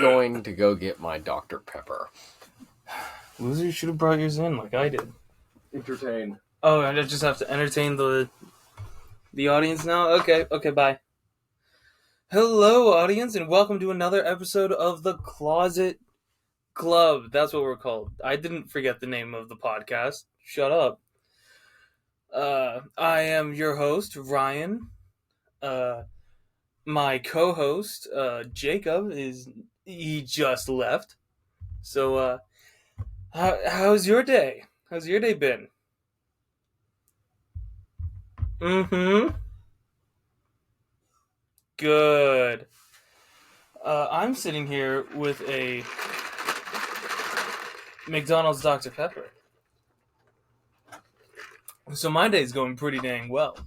going to go get my Dr. Pepper. Loser, you should have brought yours in like I did. Entertain. Oh, I just have to entertain the audience now? Okay, bye. Hello, audience, and welcome to another episode of The Closet Club. That's what we're called. I didn't forget the name of the podcast. Shut up. I am your host, Ryan. My co-host, Jacob, he just left. So, how's your day? How's your day been? Mm-hmm. Good. I'm sitting here with a McDonald's Dr. Pepper. So my day's going pretty dang well.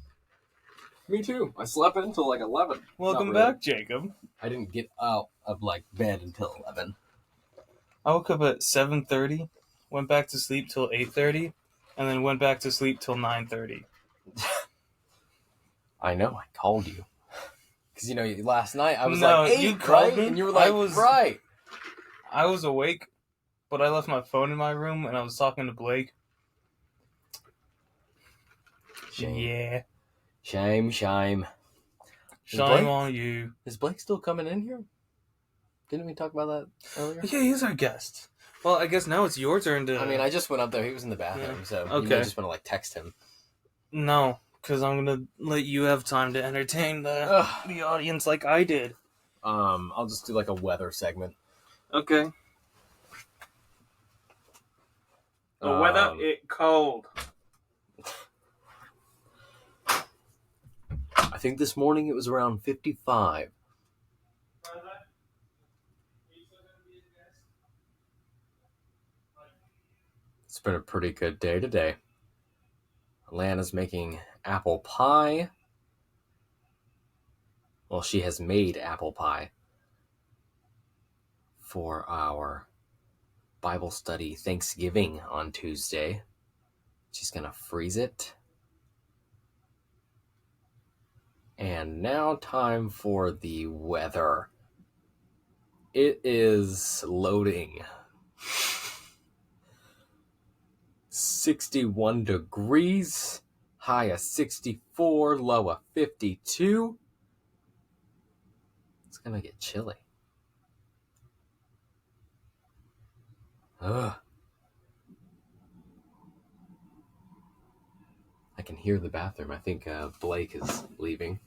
Me too. I slept until like 11. Welcome back, Jacob. I didn't get out of bed until 11. I woke up at 7:30, went back to sleep till 8:30, and then went back to sleep till 9:30. I know, I called you. Because, last night I was No, 8, you called right? me? And you were like, right. I was awake, but I left my phone in my room, and I was talking to Blake. Shame. Yeah. Shame. Shame on you. Is Blake still coming in here? Didn't we talk about that earlier? Yeah, he's our guest. Well, I guess now it's your turn to... I just went up there. He was in the bathroom, so okay. You may just want to, text him. No, because I'm going to let you have time to entertain the audience like I did. I'll just do, a weather segment. Okay. The weather, it cold. I think this morning it was around 55. It's been a pretty good day today. Alana's making apple pie. Well, she has made apple pie for our Bible study Thanksgiving on Tuesday. She's going to freeze it. And now time for the weather. It is loading. 61 degrees, high of 64, low of 52. It's gonna get chilly. Ugh. I can hear the bathroom. I think Blake is leaving.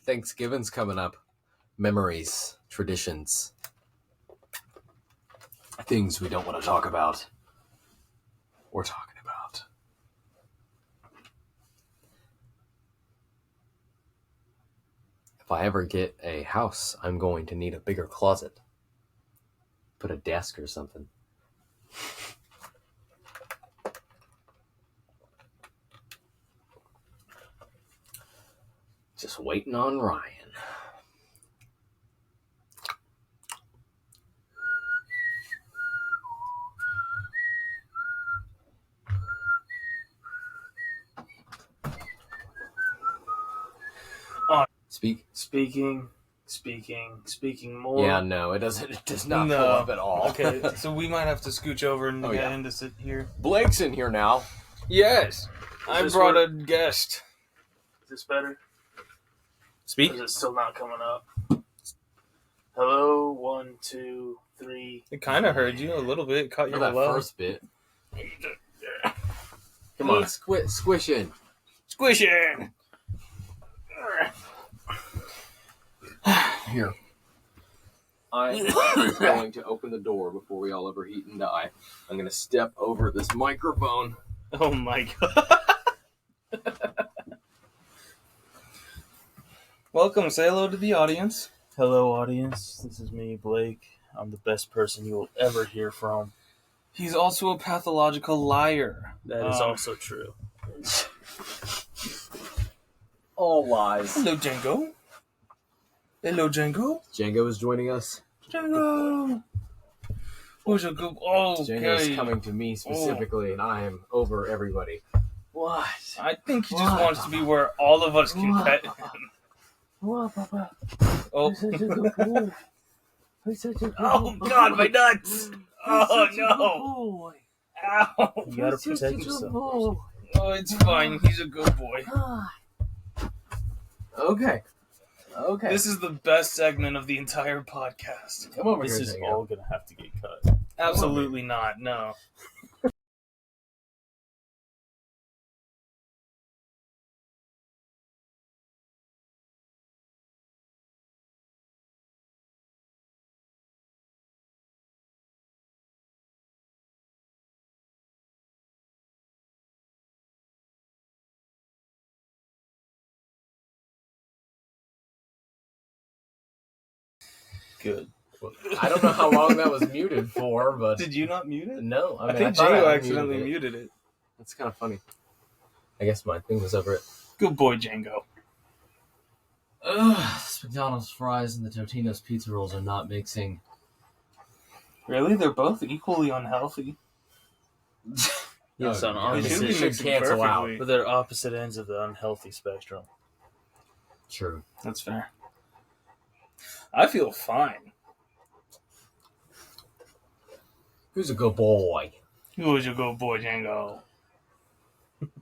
Thanksgiving's coming up. Memories, traditions, things we don't want to talk about. We're talking about. If I ever get a house, I'm going to need a bigger closet. Put a desk or something. Just waiting on Ryan. Speaking more. Yeah, no, it doesn't. It does not pull up at all. Okay, so we might have to scooch over and get him to sit here. Blake's in here now. Yes, I brought a guest. Is this better? Speak. Or is it still not coming up? Hello, 1, 2, 3. It kind of heard you a little bit. It caught you that low. First bit. Come on, squish in. Squish in. Here. I'm going to open the door before we all overheat and die. I'm going to step over this microphone. Oh my god. Welcome, say hello to the audience. Hello, audience. This is me, Blake. I'm the best person you will ever hear from. He's also a pathological liar. That is also true. All lies. Hello, Django. Hello, Django. Django is joining us. Django. Who's a good... Oh, okay. Django is coming to me specifically, and I am over everybody. What? I think he just What? wants to be where all of us can What? pet him. What, Papa? Oh. You're such a good boy. You're such a good Oh boy. God, my nuts! Oh no! Boy. Ow! You gotta protect yourself. Oh, it's fine. He's a good boy. Okay. Okay. This is the best segment of the entire podcast. Come over This here, is Django. all gonna have to get cut. Absolutely not. No. Good. I don't know how long that was muted for, but Did you not mute it? no. I mean, think thought Django I accidentally it. muted it. That's kind of funny. I guess my thing was over it. Good boy, Django. This McDonald's fries and the Totino's pizza rolls are not mixing. Really? They're both equally unhealthy. Yes, on They opposite, should be should mixing cancel out. perfectly. but they're opposite ends of the unhealthy spectrum. True. That's fair. I feel fine. Who's a good boy? Who's a good boy, Django?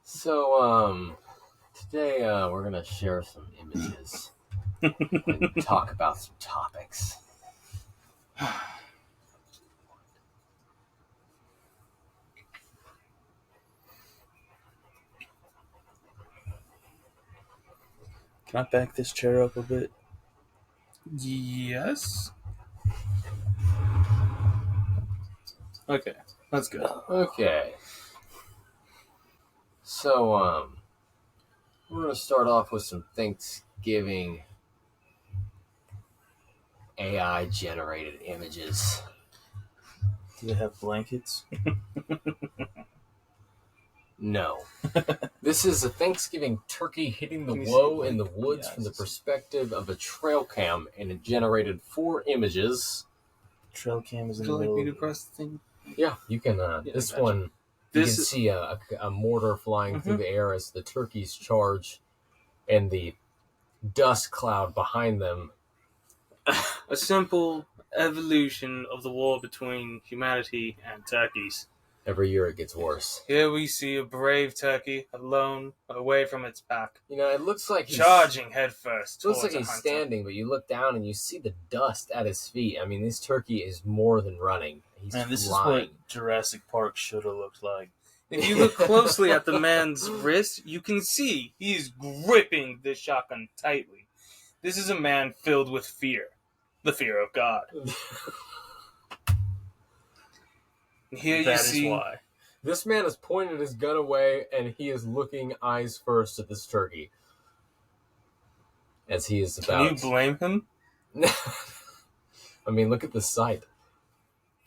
So, today we're gonna share some images and talk about some topics. Can I back this chair up a bit? Yes. Okay, that's good. Okay. So, we're gonna start off with some Thanksgiving AI generated images. Do they have blankets? No. This is a Thanksgiving turkey hitting the Can you see woe it, in the like, woods yeah, from the it's- perspective of a trail cam, and it generated 4 images. Trail cam is in Would the you like middle. me to Of press the thing? Yeah, you can. Yeah, This gotcha. one, you This can is- see a mortar flying through the air as the turkeys charge, and the dust cloud behind them. A simple evolution of the war between humanity and turkeys. Every year it gets worse. Here we see a brave turkey, alone, away from its pack, You know, it looks like he's charging headfirst It looks towards like a he's hunter. standing, but you look down and you see the dust at his feet. I mean, this turkey is more than running. He's Man, this flying. is what Jurassic Park should have looked like. If you look closely at the man's wrist, you can see he's gripping this shotgun tightly. This is a man filled with fear. The fear of God. Here That you is see why. This man has pointed his gun away, and he is looking eyes first at this turkey. As he is Can about... you blame him? I mean, look at the sight.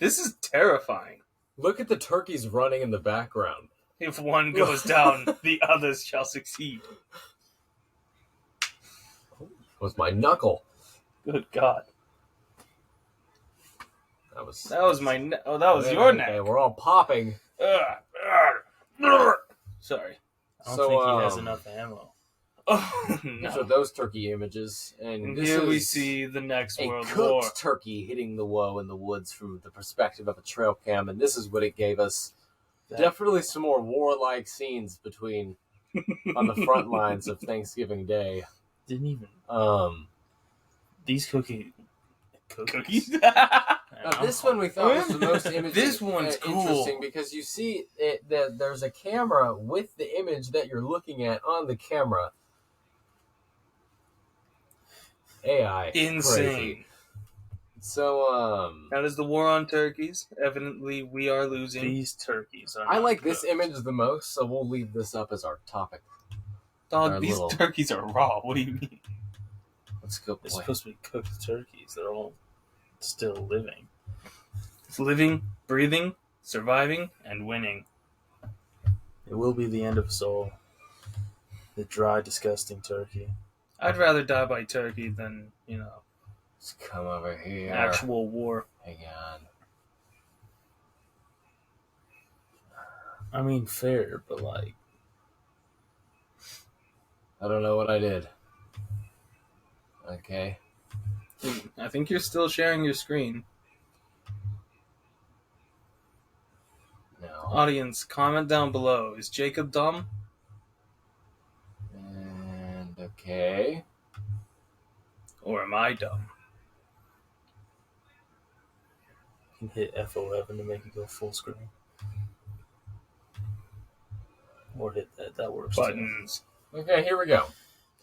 This is terrifying. Look at the turkeys running in the background. If one goes down, the others shall succeed. Was my knuckle. Good God. That was my neck. Oh, that was Okay, your okay, neck. we're all popping. Sorry. I don't So, think he has enough ammo. Oh, These are no. those turkey images. And And this here we is see the next a World cooked War. turkey hitting the woe in the woods from the perspective of a trail cam. And this is what it gave us. That- Definitely some more warlike scenes between on the front lines of Thanksgiving Day. Didn't even These these cookies. Now, this one we thought was the most This one's cool. interesting because you see that there's a camera with the image that you're looking at on the camera. AI. Insane. Crazy. So, That is the war on turkeys. Evidently, we are losing. These turkeys are. I not like this cooked. image the most, so we'll leave this up as our topic. Dog, our these little- turkeys are raw. What do you mean? Let's go They're play. supposed to be cooked turkeys. They're all still living. It's living, breathing, surviving, and winning. It will be the end of us all. The dry, disgusting turkey. I'd rather die by turkey than, Let's come over here. actual war. Hang on. I mean, fair, but like, I don't know what I did. Okay. I think you're still sharing your screen. No. Audience, comment down below. Is Jacob dumb? And okay. Or am I dumb? You can hit F11 to make it go full screen. Or hit that. That works. Buttons. Okay, here we go.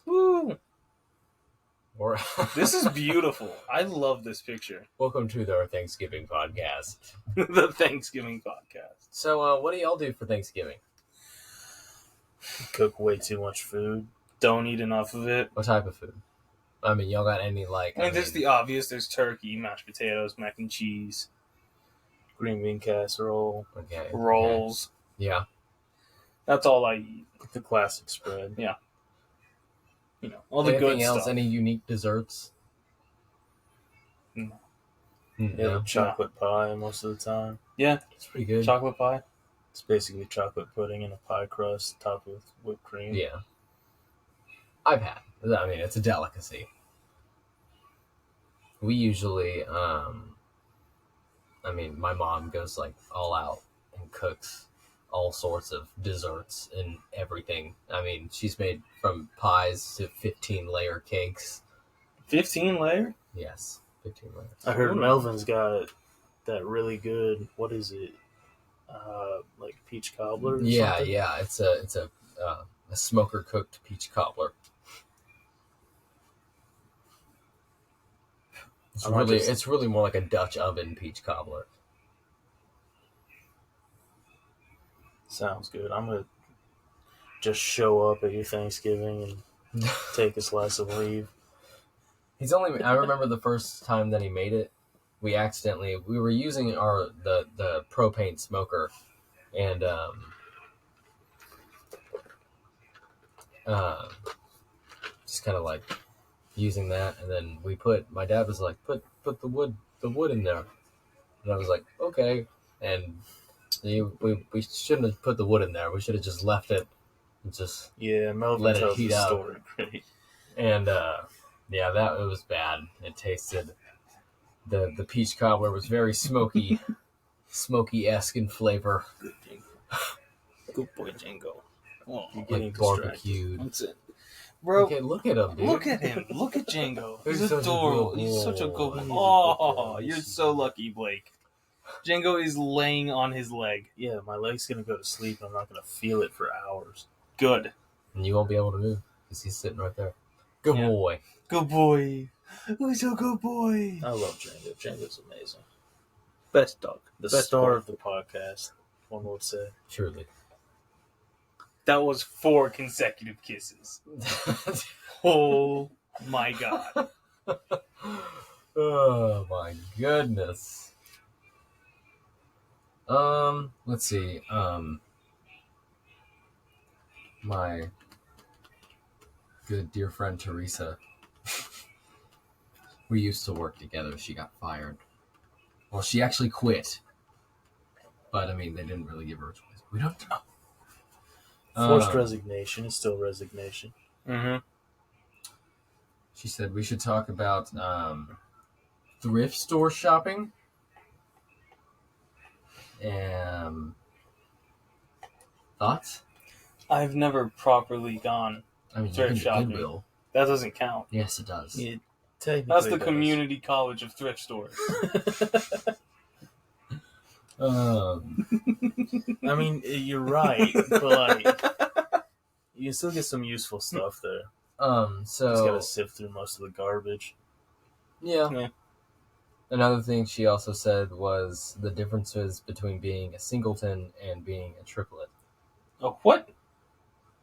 Woo! Or This is beautiful. I love this picture. Welcome to our Thanksgiving podcast. The Thanksgiving podcast. So, what do y'all do for Thanksgiving? Cook way too much food. Don't eat enough of it. What type of food? I mean, y'all got any, like... I mean, there's the obvious. There's turkey, mashed potatoes, mac and cheese, Green bean casserole. Okay. rolls. Okay. Yeah. That's all I eat. The classic spread. Yeah. You know, all the Anything good else? stuff. Any unique desserts? No. Yeah, chocolate pie most of the time. Yeah, It's pretty good. chocolate pie. It's basically chocolate pudding in a pie crust topped with whipped cream. Yeah. I've had. I mean, it's a delicacy. We usually, I mean, my mom goes, like, all out and cooks all sorts of desserts and everything. I mean, she's made from pies to 15-layer cakes. 15 layer? Yes, 15 layers. I heard Ooh. Melvin's got that really good. What is it? Like peach cobbler. Or Yeah, something? yeah. It's a smoker cooked peach cobbler. It's really more like a Dutch oven peach cobbler. Sounds good. I'm gonna just show up at your Thanksgiving and take a slice and leave. I remember the first time that he made it, we were using the propane smoker, and just kind of like using that, and then my dad was like, put the wood in there, and I was like, okay, and we shouldn't have put the wood in there. We should have just left it and just Melvin let it tells heat the up. story great. And it was bad. It tasted the peach cobbler was very smoky-esque in flavor. Good boy, Django. Oh, You're getting Like distracted. barbecued. that's it. Bro, Okay, look at him, dude. look at him. Look at Django. He's He's such a adorable. good He's such a boy. good He's a good Oh, boy. you're so lucky, Blake. Django is laying on his leg. Yeah, my leg's gonna go to sleep and I'm not gonna feel it for hours. Good. And you won't be able to move because he's sitting right there. Good Yeah. boy. Good boy. Who's a good boy? I love Django. Django's amazing. Best dog. The Best star boy. of the podcast, one would say. Truly. That was 4 consecutive kisses. Oh my god. Oh my goodness. Let's see. My good dear friend Teresa. We used to work together. She got fired. Well, she actually quit. But I mean, they didn't really give her a choice. We don't know. Forced resignation is still resignation. Mm-hmm. She said we should talk about thrift store shopping. Thoughts? I've never properly gone. I mean, Thrift you can shopping. do Goodwill. That doesn't count. Yes, it does. It technically That's the does. community college of thrift stores. I mean, you're right, but like, you can still get some useful stuff there. Just gotta So sift through most of the garbage. yeah. Yeah. Another thing she also said was the differences between being a singleton and being a triplet. Oh, what?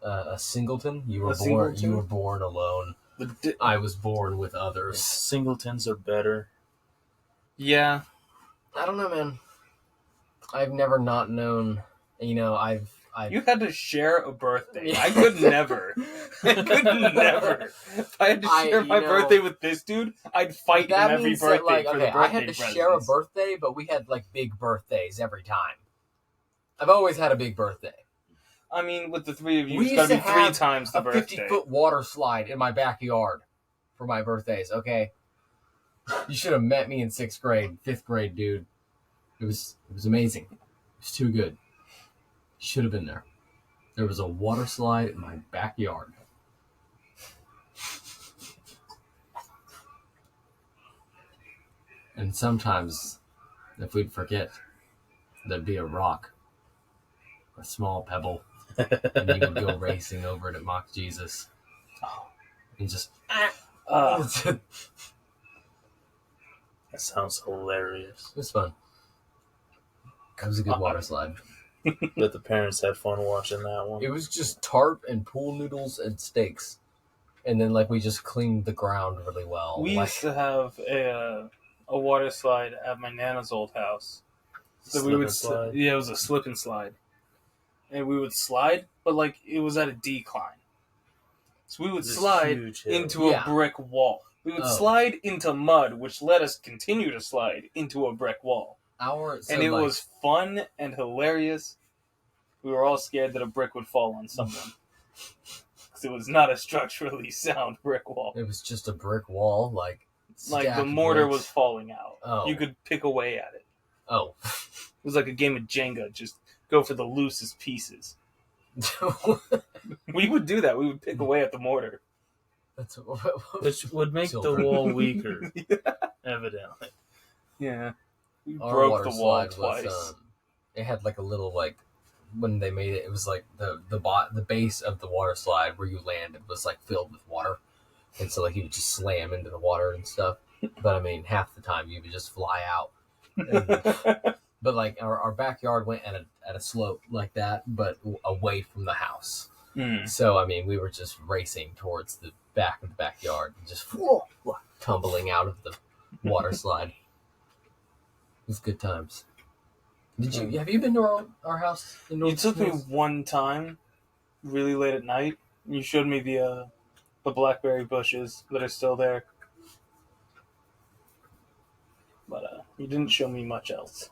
A singleton, you were A singleton? You were born alone. I was born with others. Singletons are better. Yeah. I don't know, man. I've never not known. You know, I've You had to share a birthday. I could never. I could never. If I had to share my birthday with this dude, I'd fight him that every means birthday that, like, for okay, the birthday I had to share a presents. birthday, but we had like big birthdays every time. I've always had a big birthday. I mean, with the three of you, We it's got to used be to 3 have times the a birthday. 50-foot water slide in my backyard for my birthdays, okay? You should have met me in 6th grade, 5th grade, dude. It was amazing. It was too good. Should have been there. There was a water slide in my backyard. And sometimes, if we'd forget, there'd be a rock, a small pebble, and you would go racing over it at Mock Jesus. And just... That sounds hilarious. It was fun. It was a good water slide. But the parents had fun watching that one. It was just tarp and pool noodles and steaks. And then, we just cleaned the ground really well. We used to have a water slide at my Nana's old house. So we would slide. Yeah, it was a slip and slide. And we would slide, but it was at a decline. So we would slide into a brick wall. We would slide into mud, which let us continue to slide into a brick wall. And it was fun and hilarious. We were all scared that a brick would fall on someone. Because it was not a structurally sound brick wall. It was just a brick wall, the mortar bricks. was falling out. Oh. You could pick away at it. Oh. It was like a game of Jenga. Just go for the loosest pieces. We would do that. We would pick away at the mortar. Which would make the wall weaker, evidently. Yeah. We Our broke the wall slide twice. It had a little, when they made it, it was the base of the water slide where you landed was filled with water. And so you would just slam into the water and stuff. But I mean, half the time you would just fly out. But our backyard went at a slope like that, but away from the house. So I mean, we were just racing towards the back of the backyard, and just tumbling out of the water slide. It was good times. Have you been to our house in North? You took me one time, really late at night. And you showed me the blackberry bushes that are still there. But you didn't show me much else.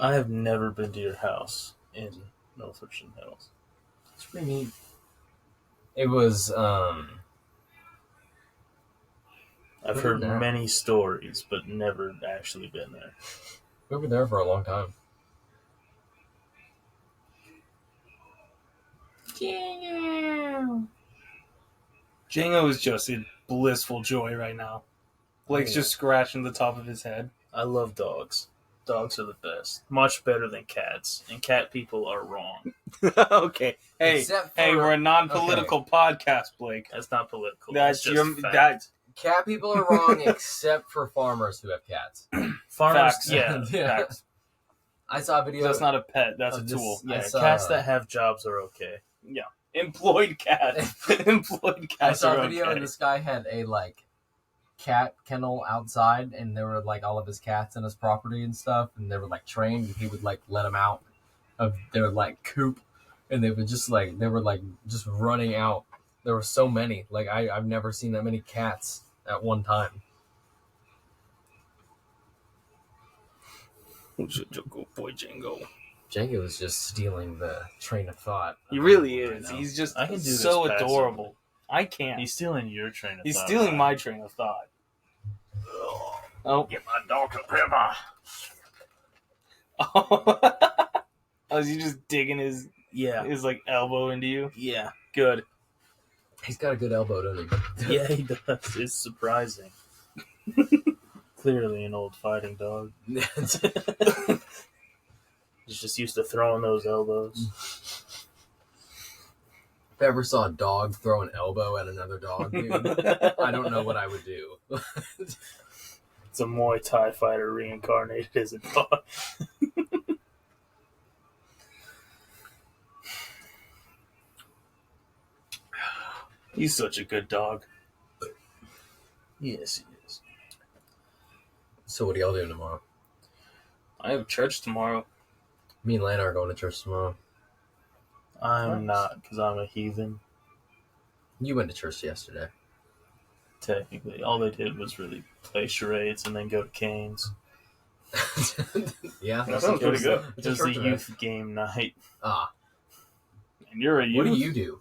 I have never been to your house in Northampton Hills. It's pretty neat. It was, I've heard many stories, but never actually been there. We were there for a long time. Django is just in blissful joy right now. Blake's just scratching the top of his head. I love dogs. Dogs are the best. Much better than cats. And cat people are wrong. Okay. Hey, we're a non-political podcast, Blake. That's not political. That's just fact. Cat people are wrong except for farmers who have cats. Farmers, Facts. yeah. Facts. I saw a video. That's not a pet. That's a tool. Yeah, cats that have jobs are okay. Yeah. Employed cats. Employed cats. I saw are a video okay. and this guy had a cat kennel outside, and there were all of his cats in his property and stuff, and they were trained, and he would let them out of their coop, and they would just just running out. There were so many. I've never seen that many cats at one time. Such a good boy, Django. Django is just stealing the train of thought. He really is. He's just I can do so this adorable. I can't. He's stealing your train of thought. He's stealing my train of thought. Oh. Get my dog a pepper. Oh, is he just digging his elbow into you? Yeah. Good. He's got a good elbow, doesn't he? Yeah, he does. It's surprising. Clearly an old fighting dog. He's just used to throwing those elbows. If I ever saw a dog throw an elbow at another dog, dude, I don't know what I would do. It's a Muay Thai fighter reincarnated as a dog. He's such a good dog. Yes, he is. So what are y'all doing tomorrow? I have church tomorrow. Me and Lana are going to church tomorrow. I'm not, because I'm a heathen. You went to church yesterday. Technically, all they did was really play charades and then go to Cane's. Yeah, That sounds pretty good. It was the youth game night. Ah, And you're a youth? what do you do?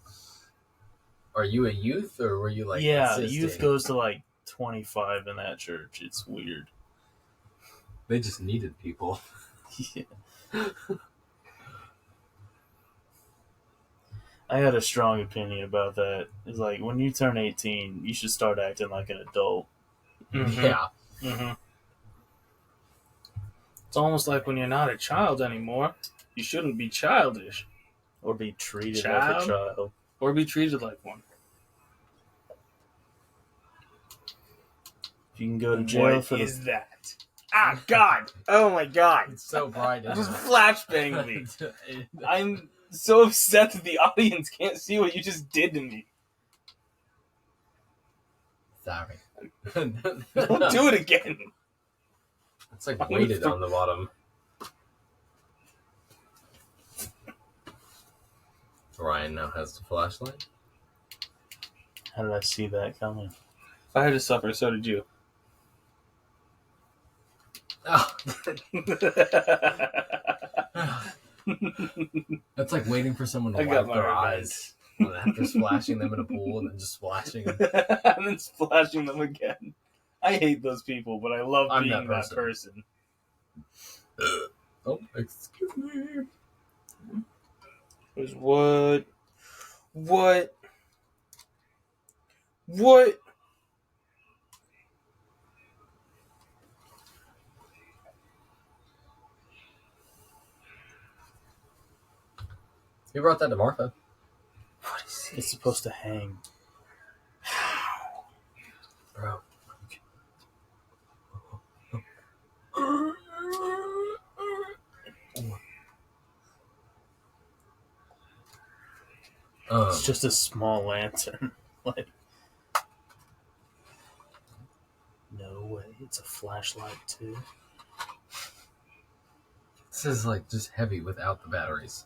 Are you a youth, or were you like? Yeah, assisting? youth goes to like 25 in that church. It's weird. They just needed people. Yeah. I had a strong opinion about that. It's like when you turn 18, you should start acting like an adult. Mm-hmm. Yeah. Mm-hmm. It's almost like when you're not a child anymore, you shouldn't be childish. Or be treated Child? like a child. Or be treated like one. If you can go to jail What for is that? Ah, God! Oh my God! It's so bright. It just flashbanged me. I'm so upset that the audience can't see what you just did to me. Sorry. Don't do it again. It's like weighted on the bottom. Ryan now has the flashlight. How did I see that coming? If I had to suffer, so did you. Oh. That's like waiting for someone to I got wipe my their revenge. eyes. And after splashing them in a pool and then just splashing them. And then splashing them again. I hate those people, but I love I'm being that that person. Oh, excuse me. It was what? Who brought that to Martha? What is It's supposed to hang. Bro. It's just a small lantern. Like, no way. It's a flashlight too. This is like just heavy without the batteries.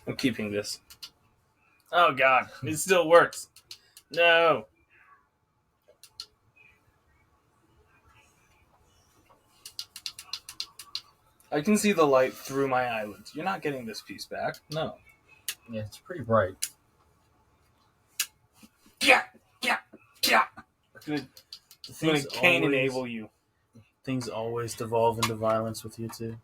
I'm keeping this. Oh God, it still works. No. I can see the light through my eyelids. You're not getting this piece back. No. Yeah, it's pretty bright. Yeah. I'm gonna Things cane always- enable you. Things always devolve into violence with you two.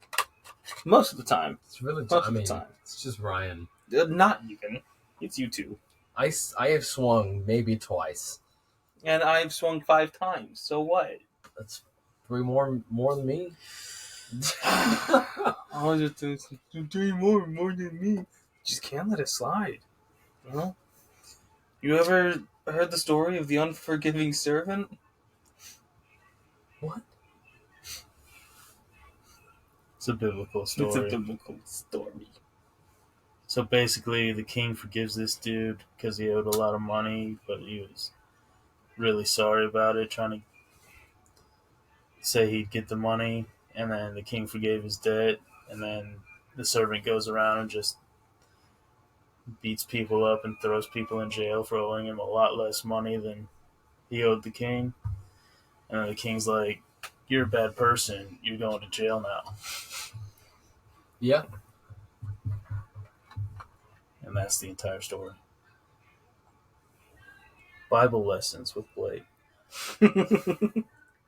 Most of the time. It's really. Most of I the mean, time. it's just Ryan. Not even. It's you two. I have swung maybe twice. And I've swung 5 times. So what? That's 3 more than me. Oh, just 3 more than me. Just can't let it slide. You know? You ever heard the story of the unforgiving servant? What? It's a biblical story. It's a biblical story. So basically, the king forgives this dude because he owed a lot of money, but he was really sorry about it, trying to say he'd get the money, and then the king forgave his debt, and then the servant goes around and just beats people up and throws people in jail for owing him a lot less money than he owed the king. And then the king's like, "You're a bad person. You're going to jail now." Yeah. And that's the entire story. Bible lessons with Blake.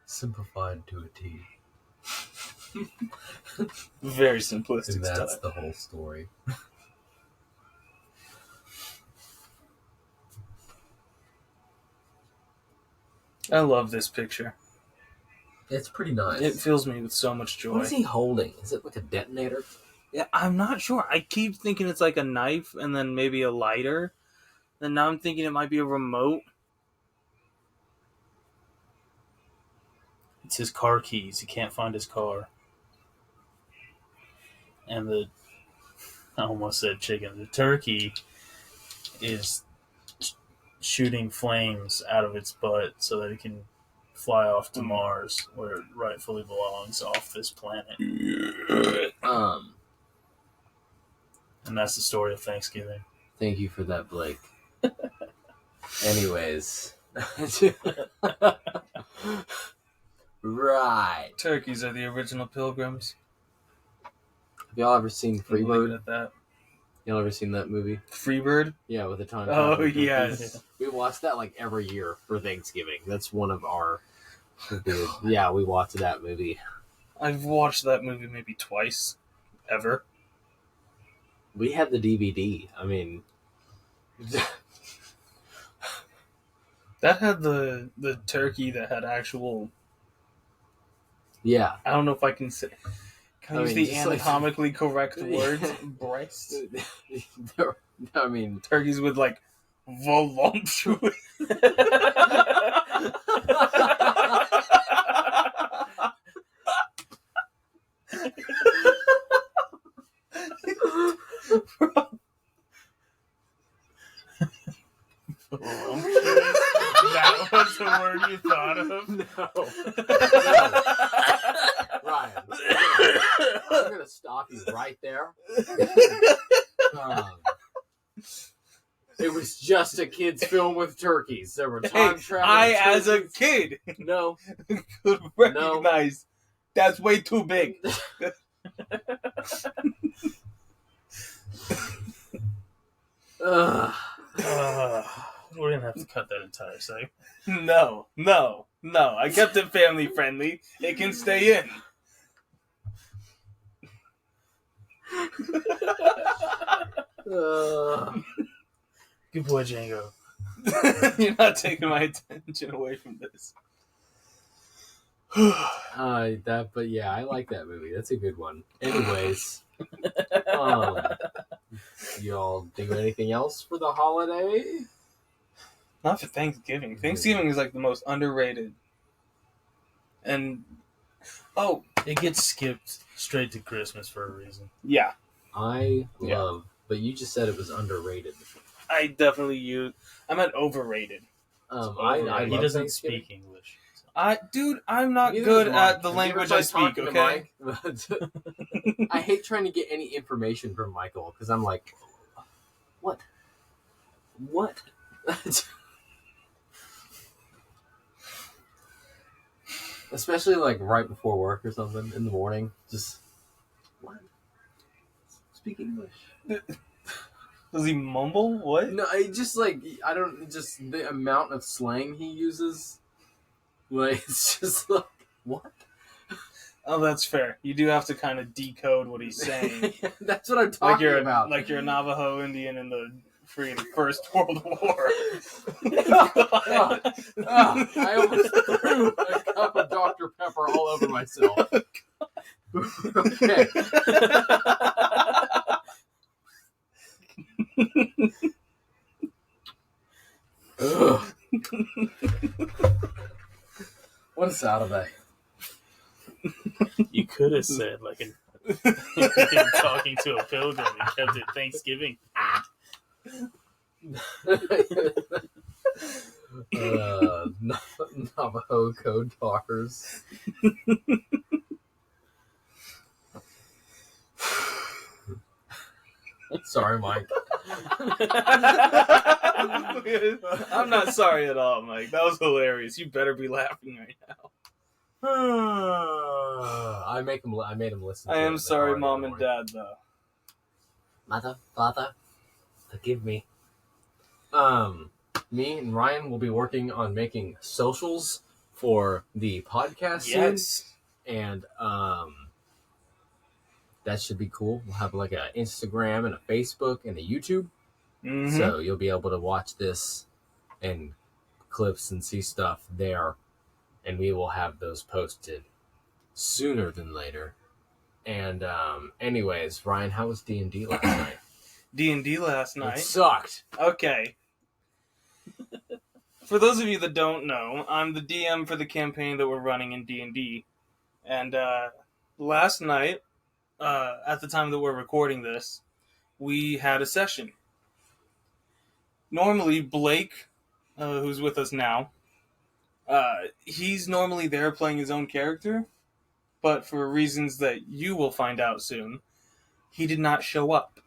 Simplified to a T. Very simplistic And that's stuff. the whole story. I love this picture. It's pretty nice. It fills me with so much joy. What is he holding? Is it like a detonator? Yeah, I'm not sure. I keep thinking it's like a knife and then maybe a lighter. Then now I'm thinking it might be a remote. It's his car keys. He can't find his car. And I almost said chicken. The turkey is shooting flames out of its butt so that it can fly off to Mars, where it rightfully belongs, off this planet. And that's the story of Thanksgiving. Thank you for that, Blake. Anyways, Right. Turkeys are the original pilgrims. Have y'all ever seen We'll leave it Freebird? at that. Y'all ever seen that movie? Freebird? Yeah, with the time Oh, traveling turkeys. yes. We watch that like every year for Thanksgiving. That's one of our. Yeah, we watch that movie. I've watched that movie maybe twice. Ever. We had the DVD. I mean, That had the turkey that had actual... yeah. I don't know if I can say... Can I use the just like- anatomically correct words? Breast? I mean, Turkeys with, like, voluptuous... That was the word you thought of? No. Ryan, I'm gonna stop you right there. It was just a kid's film with turkeys. There were time traveling turkeys. As a kid, No. could recognize that's way too big. We're gonna have to cut that entire segment. No. I kept it family friendly. It can stay in. Good boy, Django. You're not taking my attention away from this. But yeah, I like that movie. That's a good one. Anyways, y'all do anything else for the holiday? Not for Thanksgiving. Thanksgiving is like the most underrated. And It gets skipped straight to Christmas for a reason. yeah, I love, but you just said it was underrated. I definitely I meant overrated. I He love doesn't Thanksgiving. speak English. Dude, I'm not Neither good is at Mike. the Have you ever language tried I speak. talking to Okay. Mike? I hate trying to get any information from Michael because I'm like, what? Especially like right before work or something in the morning. Just what? Speak English. Does he mumble? What? No, I just like I don't just the amount of slang he uses. Like it's just like what? Oh, that's fair. You do have to kind of decode what he's saying. That's what I'm talking about. Like you're a Navajo Indian in the First World War. I almost threw a cup of Dr. Pepper all over myself. Okay. Ugh. What a Saturday. You could have said like talking to a pilgrim and kept it Thanksgiving. Navajo code talkers. Sorry, Mike. I'm not sorry at all, Mike. That was hilarious. You better be laughing right now. I made him listen. I to it am in the sorry, car the Mom other and morning. Dad, though. Mother, father, forgive me. Me and Ryan will be working on making socials for the podcast soon. And that should be cool. We'll have like an Instagram and a Facebook and a YouTube. Mm-hmm. So you'll be able to watch this and clips and see stuff there. And we will have those posted sooner than later. And anyways, Ryan, how was D&D last night? D&D last night. It sucked. Okay. For those of you that don't know, I'm the DM for the campaign that we're running in D&D. And last night, at the time that we're recording this, we had a session. Normally, Blake, who's with us now, he's normally there playing his own character, but for reasons that you will find out soon, he did not show up.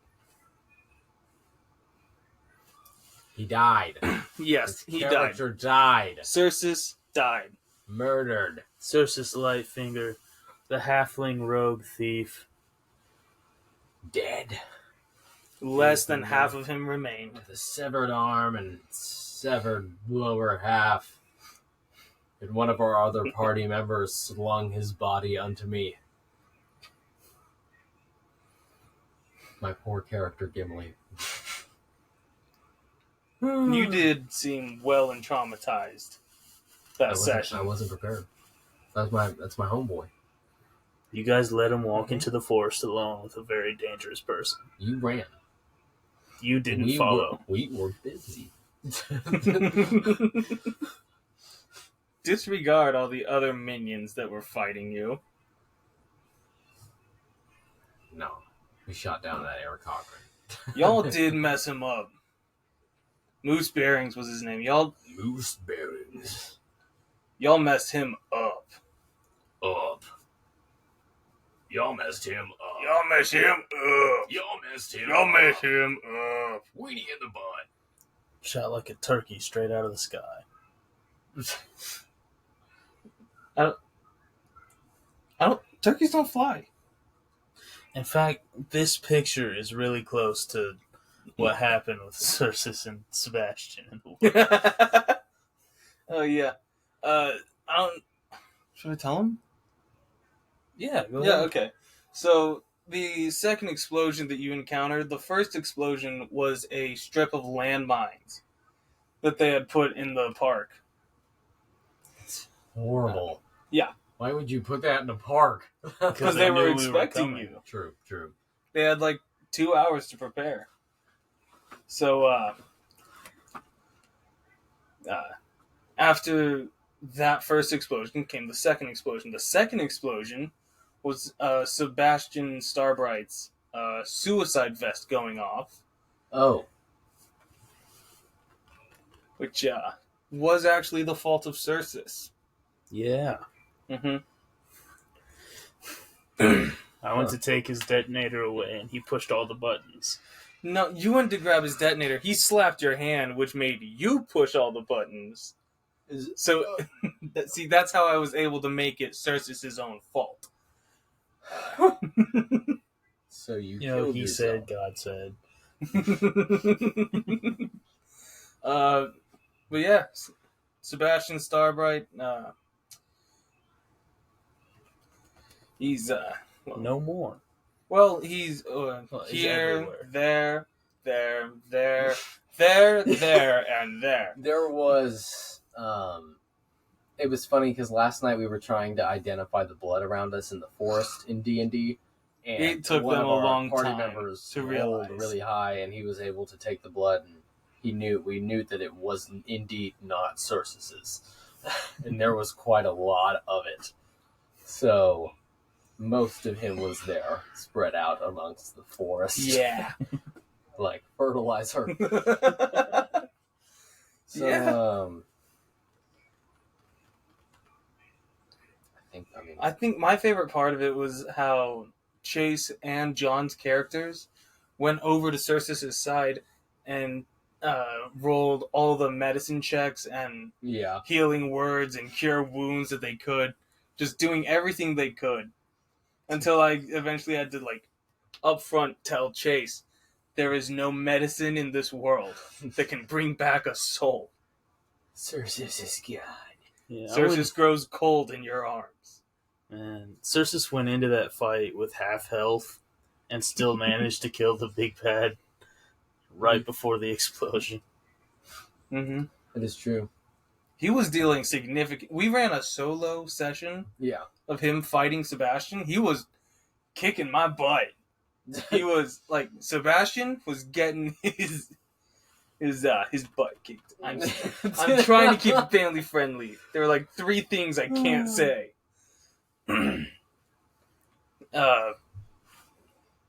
He died. Yes, he died. Character died. Cersus died. Murdered. Cersus Lightfinger, the halfling rogue thief. Dead. Less than half of him remained. With a severed arm and severed lower half. And one of our other party members slung his body unto me. My poor character, Gimli. You did seem well and traumatized that session. I wasn't prepared. That's my homeboy. You guys let him walk into the forest alone with a very dangerous person. You ran. You didn't follow. We were busy. Disregard all the other minions that were fighting you. No. We shot down that Eric Cochran. Y'all did mess him up. Moose Bearings was his name. Moose Bearings. Y'all messed him up. Y'all messed him up. Y'all messed him up. Y'all messed him Y'all up. messed him up. Weenie in the butt. Shot like a turkey straight out of the sky. Turkeys don't fly. In fact, this picture is really close to what happened with Cersus and Sebastian in the world. Oh yeah. Should I tell him? Yeah, go Yeah, ahead. okay. So the second explosion that you encountered, the first explosion was a strip of landmines that they had put in the park. Horrible. Yeah. Why would you put that in a park? Because they were knew we were expecting coming. you. True. They had like 2 hours to prepare. So after that first explosion came the second explosion. The second explosion was Sebastian Starbright's suicide vest going off. Oh. Which was actually the fault of Cersus. Yeah. Mm-hmm. I went to take his detonator away, and he pushed all the buttons. No, you went to grab his detonator. He slapped your hand, which made you push all the buttons. So, see, that's how I was able to make it Cersus' own fault. So you You know, killed he yourself. said, God said. But yeah, Sebastian Starbright, he's No more. well, he's he's here, everywhere. there, and there. There was it was funny because last night we were trying to identify the blood around us in the forest in D&D, and It took one them of a our long party time members to rolled realize. really high, and he was able to take the blood, and we knew that it was indeed not Cersus's, and there was quite a lot of it. So most of him was there, spread out amongst the forest. Yeah. Like fertilizer. So, Yeah. I think my favorite part of it was how Chase and John's characters went over to Cersus' side and rolled all the medicine checks and yeah. healing words and cure wounds that they could, just doing everything they could, until I eventually had to up front tell Chase, there is no medicine in this world that can bring back a soul. Cersus is God. Yeah, Cersus grows cold in your arms. And Cersus went into that fight with half health and still managed to kill the big bad right before the explosion. Mm-hmm. That is true. He was dealing significant... We ran a solo session of him fighting Sebastian. He was kicking my butt. He was, Sebastian was getting his butt kicked. I'm trying to keep it family friendly. There are 3 things I can't say. But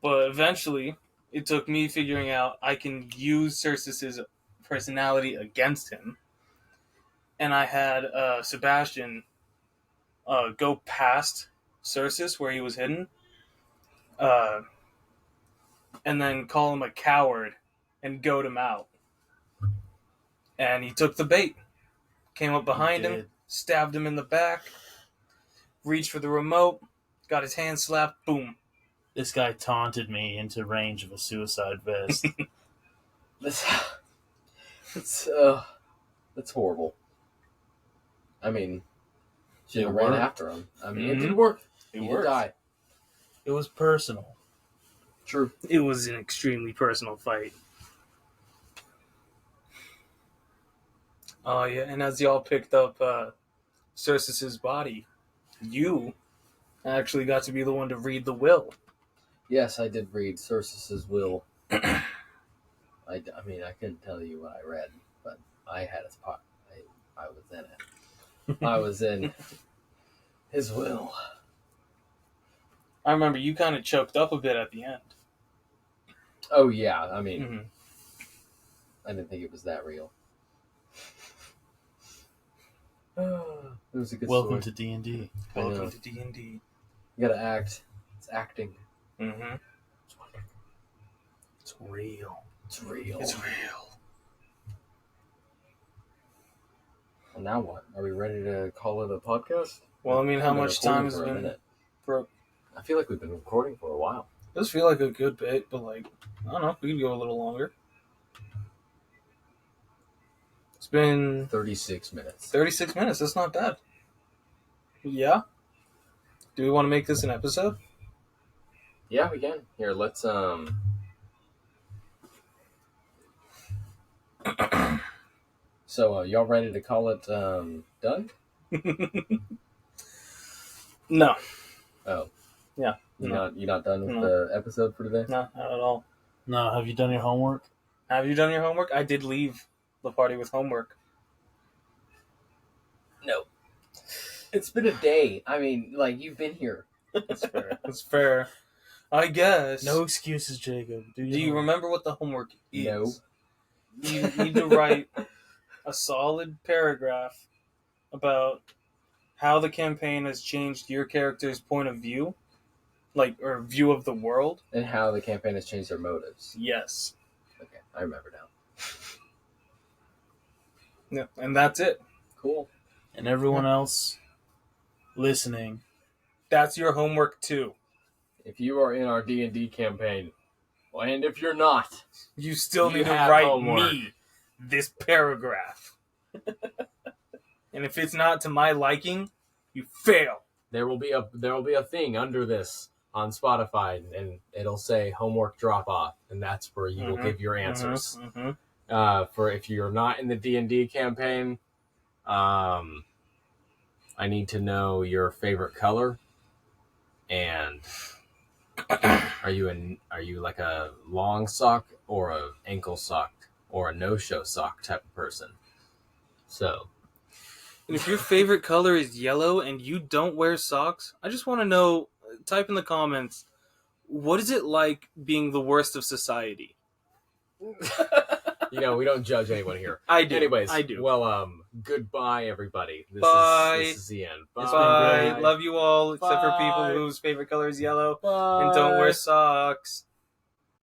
eventually, it took me figuring out I can use Cersus' personality against him. And I had Sebastian go past Cersus where he was hidden. And then call him a coward and goad him out. And he took the bait. Came up behind He him, did. stabbed him in the back, reached for the remote, got his hand slapped, boom. This guy taunted me into range of a suicide vest. That's horrible. I mean, should It have ran worked. after him. I mean, it Mhm. did work. It He did worked. die. It was personal. True. It was an extremely personal fight. Oh, yeah, and as y'all picked up Cersei's body, you actually got to be the one to read the will. Yes, I did read Cersei's will. I mean, I couldn't tell you what I read, but I had his part. I was in it. I was in his will. I remember you kind of choked up a bit at the end. Oh yeah, I mean, Mm-hmm. I didn't think it was that real. It was a good Welcome story. to D&D. I know. Welcome to D&D. You gotta act. It's acting. Mm-hmm. It's real. It's real. It's real. Well, now what? Are we ready to call it a podcast? Well, I mean, how We've been much time recording has for a been... minute. Bro, I feel like we've been recording for a while. it does feel like a good bit, but like, I don't know, we could go a little longer. It's been 36 minutes. 36 minutes. That's not bad. Yeah? Do we want to make this an episode? Yeah, we can. Here, let's So, y'all ready to call it done? No. Oh. Yeah. You're not done with No. the episode for today? No, not at all. No, have you done your homework? Have you done your homework? I did leave the party with homework. No. It's been a day. I mean, like, you've been here. That's fair. That's fair. I guess. No excuses, Jacob. Do you remember what the homework is? No. You need to write a solid paragraph about how the campaign has changed your character's point of view, like, or view of the world. And how the campaign has changed their motives. Yes. Okay, I remember now. Yeah, and that's it. Cool. And everyone else listening, That's your homework too. If you are in our D&D campaign, and if you're not, You still You need to have write homework. me this paragraph. And if it's not to my liking, you fail. there will be a thing under this on Spotify, and it'll say homework drop off, and that's where you will give your answers. For if you're not in the D&D campaign, I need to know your favorite color, and are you like a long sock or a ankle sock or a no-show sock type of person? So And if your favorite color is yellow and you don't wear socks, I just want to know, type in the comments, what is it like being the worst of society? we don't judge anyone here. I do. Anyways, I do. Well, goodbye, everybody. Bye. This is the end. It's Bye. been great. Love you all, except for people Bye. whose favorite color is yellow Bye. and don't wear socks.